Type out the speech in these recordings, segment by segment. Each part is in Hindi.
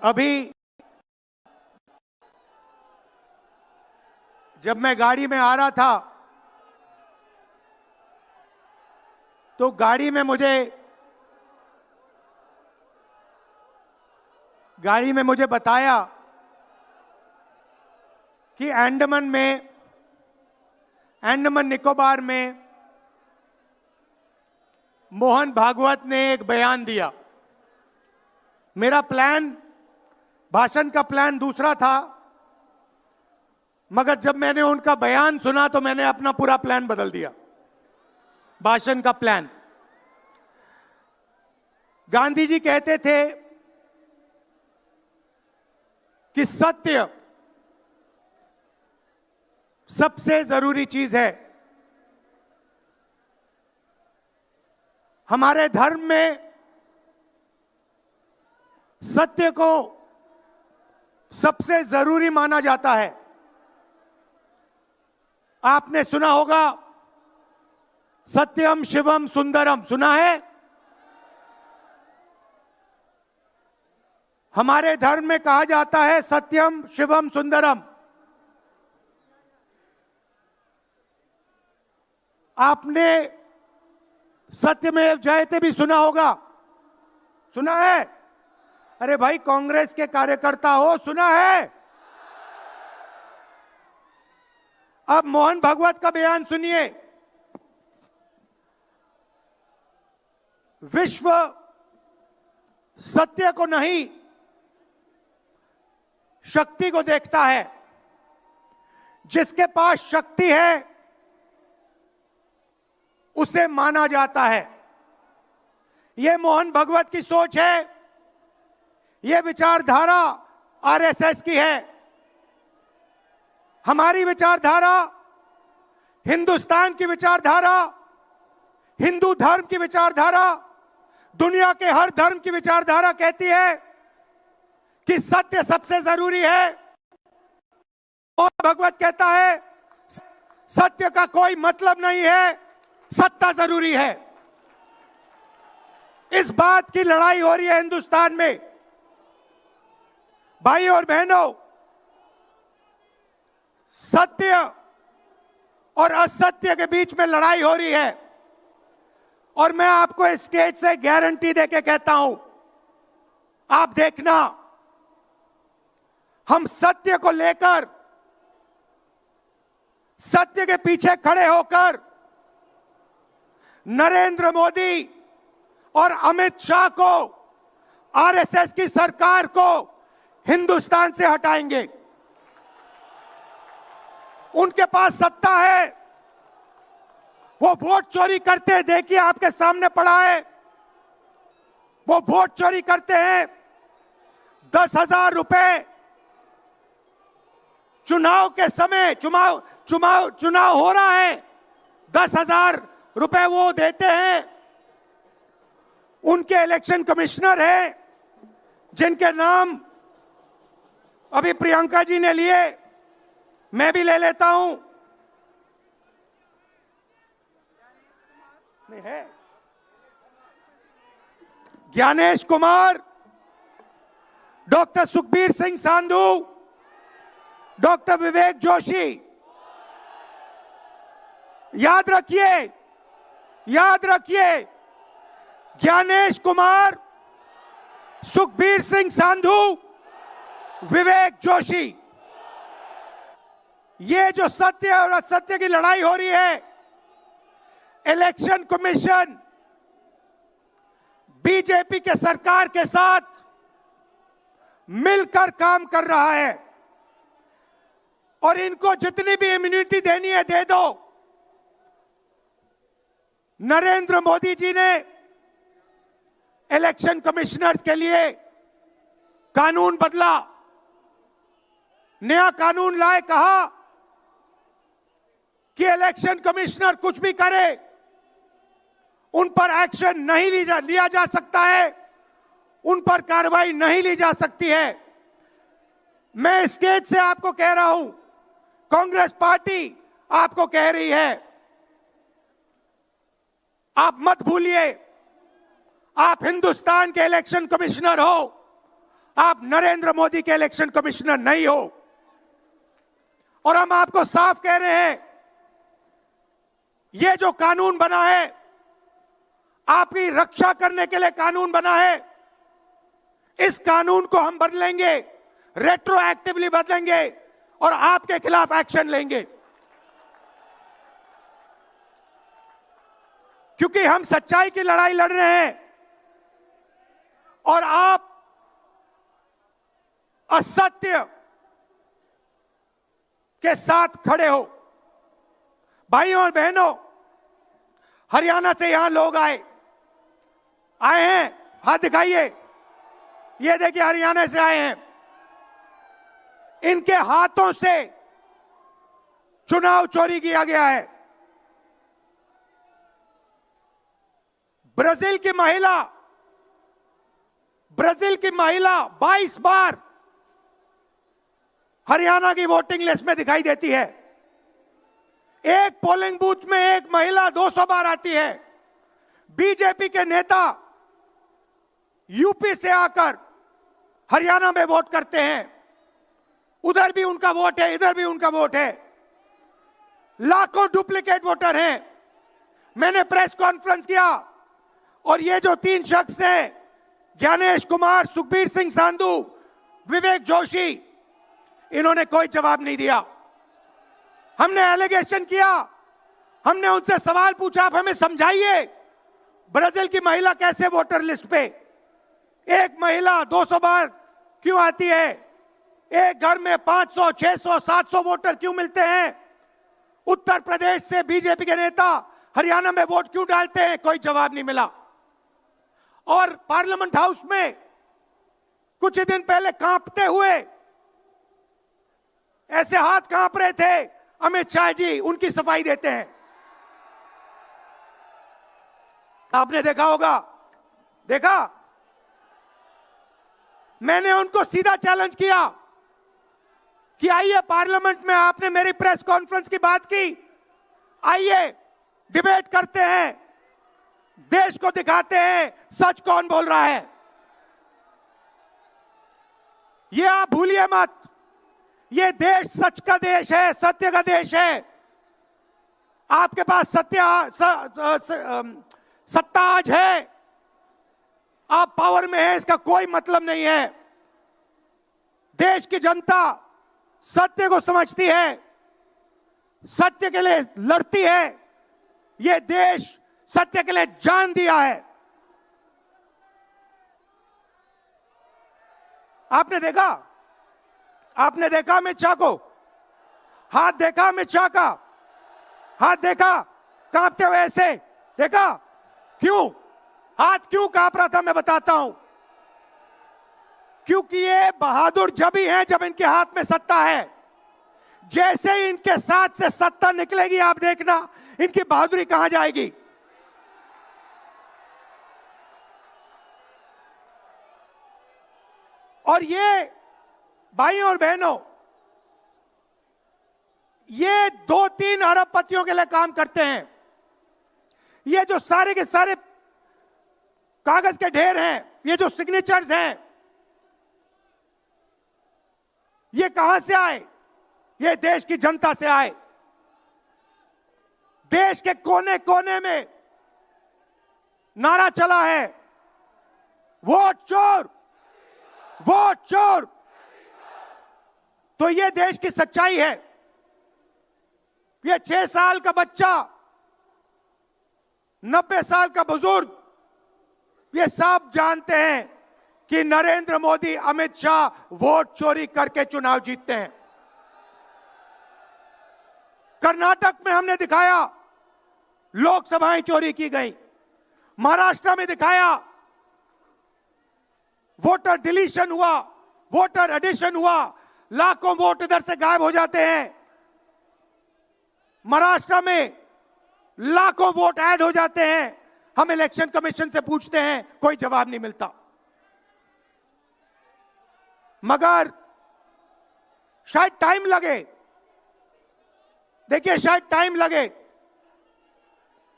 अभी जब मैं गाड़ी में आ रहा था तो गाड़ी में मुझे बताया कि अंडमान निकोबार में मोहन भागवत ने एक बयान दिया। मेरा भाषण का प्लान दूसरा था, मगर जब मैंने उनका बयान सुना तो मैंने अपना पूरा प्लान बदल दिया, भाषण का प्लान। गांधी जी कहते थे कि सत्य सबसे जरूरी चीज है। हमारे धर्म में सत्य को सबसे जरूरी माना जाता है। आपने सुना होगा सत्यम शिवम सुंदरम, सुना है? हमारे धर्म में कहा जाता है सत्यम शिवम सुंदरम। आपने सत्यमेव जयते भी सुना होगा, सुना है? अरे भाई, कांग्रेस के कार्यकर्ता हो, सुना है? अब मोहन भागवत का बयान सुनिए। विश्व सत्य को नहीं, शक्ति को देखता है। जिसके पास शक्ति है उसे माना जाता है। यह मोहन भागवत की सोच है, यह विचारधारा आरएसएस की है। हमारी विचारधारा, हिंदुस्तान की विचारधारा, हिंदू धर्म की विचारधारा, दुनिया के हर धर्म की विचारधारा कहती है कि सत्य सबसे जरूरी है। और भगवत कहता है सत्य का कोई मतलब नहीं है, सत्ता जरूरी है। इस बात की लड़ाई हो रही है हिंदुस्तान में। भाई और बहनों, सत्य और असत्य के बीच में लड़ाई हो रही है। और मैं आपको इस स्टेज से गारंटी देके कहता हूं, आप देखना, हम सत्य को लेकर, सत्य के पीछे खड़े होकर नरेंद्र मोदी और अमित शाह को, आरएसएस की सरकार को हिंदुस्तान से हटाएंगे। उनके पास सत्ता है, वो वोट चोरी करते हैं। देखिए, आपके सामने पड़ा है, वो वोट चोरी करते हैं। 10,000 रुपए चुनाव के समय, चुनाव हो रहा है, 10,000 रुपए वो देते हैं। उनके इलेक्शन कमिश्नर हैं, जिनके नाम अभी प्रियंका जी ने लिए, मैं भी ले लेता हूं। नहीं है? Gyanesh Kumar, doctor Sukhbir Singh Sandhu, doctor Vivek Joshi. याद रखिए, ज्ञानेश कुमार, सुखबीर सिंह सांधू, विवेक जोशी। ये जो सत्य और असत्य की लड़ाई हो रही है, इलेक्शन कमीशन बीजेपी के सरकार के साथ मिलकर काम कर रहा है। और इनको जितनी भी इम्यूनिटी देनी है दे दो। नरेंद्र मोदी जी ने इलेक्शन कमिश्नर्स के लिए कानून बदला, नया कानून लाए, कहा कि इलेक्शन कमिश्नर कुछ भी करे, उन पर एक्शन नहीं लिया जा सकता है, उन पर कार्रवाई नहीं ली जा सकती है। मैं स्टेज से आपको कह रहा हूं, कांग्रेस पार्टी आपको कह रही है, आप मत भूलिए, आप हिंदुस्तान के इलेक्शन कमिश्नर हो, आप नरेंद्र मोदी के इलेक्शन कमिश्नर नहीं हो। और हम आपको साफ कह रहे हैं, यह जो कानून बना है, आपकी रक्षा करने के लिए कानून बना है। इस कानून को हम बदलेंगे, रेट्रोएक्टिवली बदलेंगे और आपके खिलाफ एक्शन लेंगे, क्योंकि हम सच्चाई की लड़ाई लड़ रहे हैं और आप असत्य के साथ खड़े हो। भाइयों और बहनों, हरियाणा से यहां लोग आए हैं, हाथ दिखाइए। ये देखिए, हरियाणा से आए हैं। इनके हाथों से चुनाव चोरी किया गया है। ब्राजील की महिला 22 बार हरियाणा की वोटिंग लिस्ट में दिखाई देती है। एक पोलिंग बूथ में एक महिला 200 बार आती है। बीजेपी के नेता यूपी से आकर हरियाणा में वोट करते हैं। उधर भी उनका वोट है, इधर भी उनका वोट है। लाखों डुप्लीकेट वोटर हैं। मैंने प्रेस कॉन्फ्रेंस किया और ये जो 3 शख्स हैं, ज्ञानेश कुमार, सुखबीर सिंह सांधू, विवेक जोशी, इन्होंने कोई जवाब नहीं दिया। हमने एलिगेशन किया, हमने उनसे सवाल पूछा, आप हमें समझाइए ब्राजील की महिला कैसे वोटर लिस्ट पे, एक महिला 200 बार क्यों आती है? एक घर में 500, 600, 700 वोटर क्यों मिलते हैं? उत्तर प्रदेश से बीजेपी के नेता हरियाणा में वोट क्यों डालते हैं? कोई जवाब नहीं मिला। और पार्लियामेंट हाउस में कुछ ही दिन पहले कांपते हुए, ऐसे हाथ कांप रहे थे, अमित शाह जी उनकी सफाई देते हैं। आपने देखा होगा, देखा? मैंने उनको सीधा चैलेंज किया कि आइए पार्लियामेंट में, आपने मेरी प्रेस कॉन्फ्रेंस की बात की, आइए डिबेट करते हैं, देश को दिखाते हैं सच कौन बोल रहा है। ये आप भूलिए मत, ये देश सच का देश है, सत्य का देश है। आपके पास सत्ता आज है, आप पावर में हैं, इसका कोई मतलब नहीं है। देश की जनता सत्य को समझती है, सत्य के लिए लड़ती है। यह देश सत्य के लिए जान दिया है। आपने देखा अमित शाह को, हाथ देखा अमित शाह का, हाथ देखा कांपते हुए ऐसे देखा? क्यों हाथ क्यों कांप रहा था? मैं बताता हूं। क्योंकि ये बहादुर जब ही हैं जब इनके हाथ में सत्ता है। जैसे ही इनके साथ से सत्ता निकलेगी, आप देखना इनकी बहादुरी कहां जाएगी। और ये भाइयों और बहनों, ये 2-3 अरबपतियों के लिए काम करते हैं। ये जो सारे के सारे कागज के ढेर हैं, ये जो सिग्नेचर्स हैं, ये कहां से आए? ये देश की जनता से आए। देश के कोने कोने में नारा चला है, वोट चोर, वोट चोर। तो ये देश की सच्चाई है। ये 6 साल का बच्चा, 90 साल का बुजुर्ग, ये सब जानते हैं कि नरेंद्र मोदी, अमित शाह वोट चोरी करके चुनाव जीतते हैं। कर्नाटक में हमने दिखाया लोकसभाएं चोरी की गई, महाराष्ट्र में दिखाया वोटर डिलीशन हुआ, वोटर एडिशन हुआ, लाखों वोट इधर से गायब हो जाते हैं। महाराष्ट्र में लाखों वोट ऐड हो जाते हैं। हम इलेक्शन कमीशन से पूछते हैं, कोई जवाब नहीं मिलता। मगर शायद टाइम लगे, देखिए शायद टाइम लगे,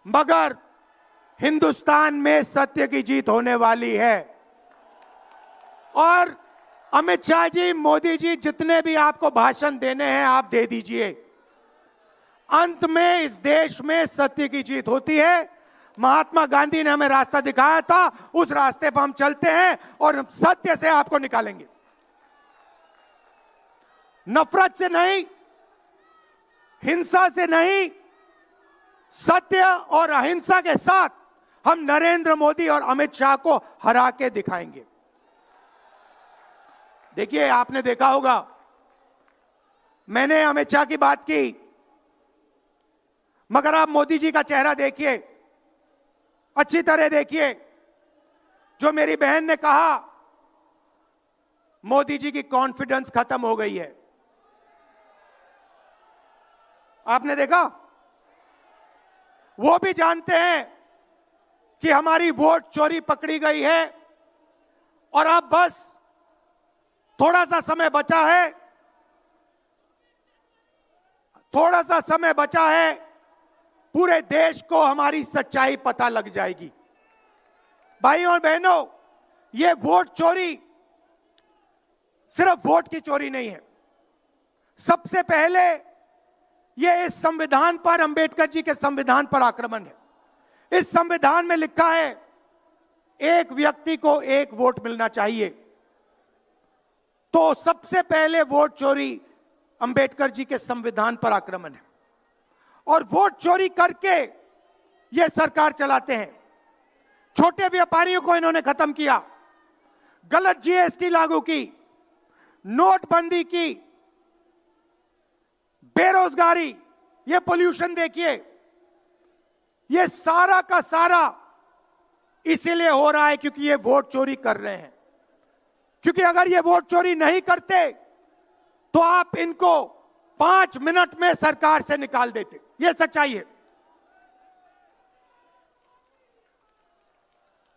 मगर हिंदुस्तान में सत्य की जीत होने वाली है। और अमित शाह जी, मोदी जी, जितने भी आपको भाषण देने हैं आप दे दीजिए। अंत में इस देश में सत्य की जीत होती है। महात्मा गांधी ने हमें रास्ता दिखाया था, उस रास्ते पर हम चलते हैं और सत्य से आपको निकालेंगे। नफरत से नहीं, हिंसा से नहीं, सत्य और अहिंसा के साथ हम नरेंद्र मोदी और अमित शाह को हरा के दिखाएंगे। देखिए, आपने देखा होगा, मैंने अमित शाह की बात की, मगर आप मोदी जी का चेहरा देखिए, अच्छी तरह देखिए। जो मेरी बहन ने कहा, मोदी जी की कॉन्फिडेंस खत्म हो गई है। आपने देखा? वो भी जानते हैं कि हमारी वोट चोरी पकड़ी गई है और अब बस थोड़ा सा समय बचा है, थोड़ा सा समय बचा है, पूरे देश को हमारी सच्चाई पता लग जाएगी। भाइयों और बहनों, ये वोट चोरी सिर्फ वोट की चोरी नहीं है। सबसे पहले ये इस संविधान पर, अंबेडकर जी के संविधान पर आक्रमण है। इस संविधान में लिखा है एक व्यक्ति को एक वोट मिलना चाहिए। तो सबसे पहले वोट चोरी अंबेडकर जी के संविधान पर आक्रमण है और वोट चोरी करके ये सरकार चलाते हैं। छोटे व्यापारियों को इन्होंने खत्म किया, गलत जीएसटी लागू की, नोटबंदी की, बेरोजगारी, ये पोल्यूशन देखिए, ये सारा का सारा इसीलिए हो रहा है क्योंकि ये वोट चोरी कर रहे हैं। क्योंकि अगर ये वोट चोरी नहीं करते तो आप इनको 5 मिनट में सरकार से निकाल देते। ये सच्चाई है।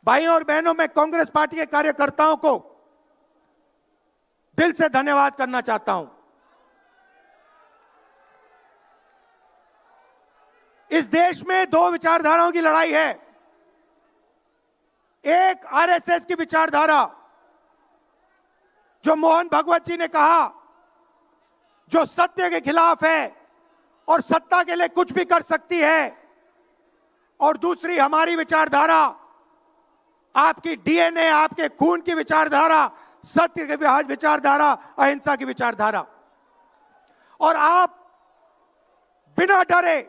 भाइयों और बहनों, मैं कांग्रेस पार्टी के कार्यकर्ताओं को दिल से धन्यवाद करना चाहता हूं। इस देश में 2 विचारधाराओं की लड़ाई है। एक आरएसएस की विचारधारा, जो मोहन भगवत जी ने कहा, जो सत्य के खिलाफ है और सत्ता के लिए कुछ भी कर सकती है, और दूसरी हमारी विचारधारा, आपकी डीएनए, आपके खून की विचारधारा, सत्य की विचारधारा, अहिंसा की विचारधारा। और आप बिना डरे,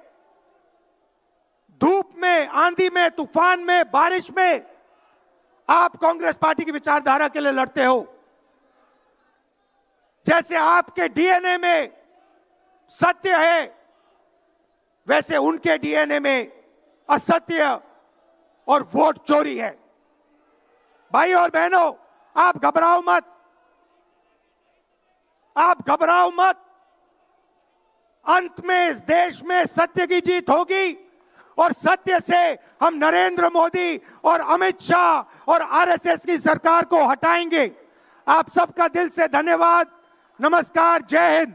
धूप में, आंधी में, तूफान में, बारिश में, आप कांग्रेस पार्टी की विचारधारा के लिए लड़ते हो। जैसे आपके डीएनए में सत्य है, वैसे उनके डीएनए में असत्य और वोट चोरी है। भाई और बहनों, आप घबराओ मत, आप घबराओ मत। अंत में इस देश में सत्य की जीत होगी और सत्य से हम नरेंद्र मोदी और अमित शाह और आरएसएस की सरकार को हटाएंगे। आप सबका दिल से धन्यवाद। नमस्कार, जय हिंद।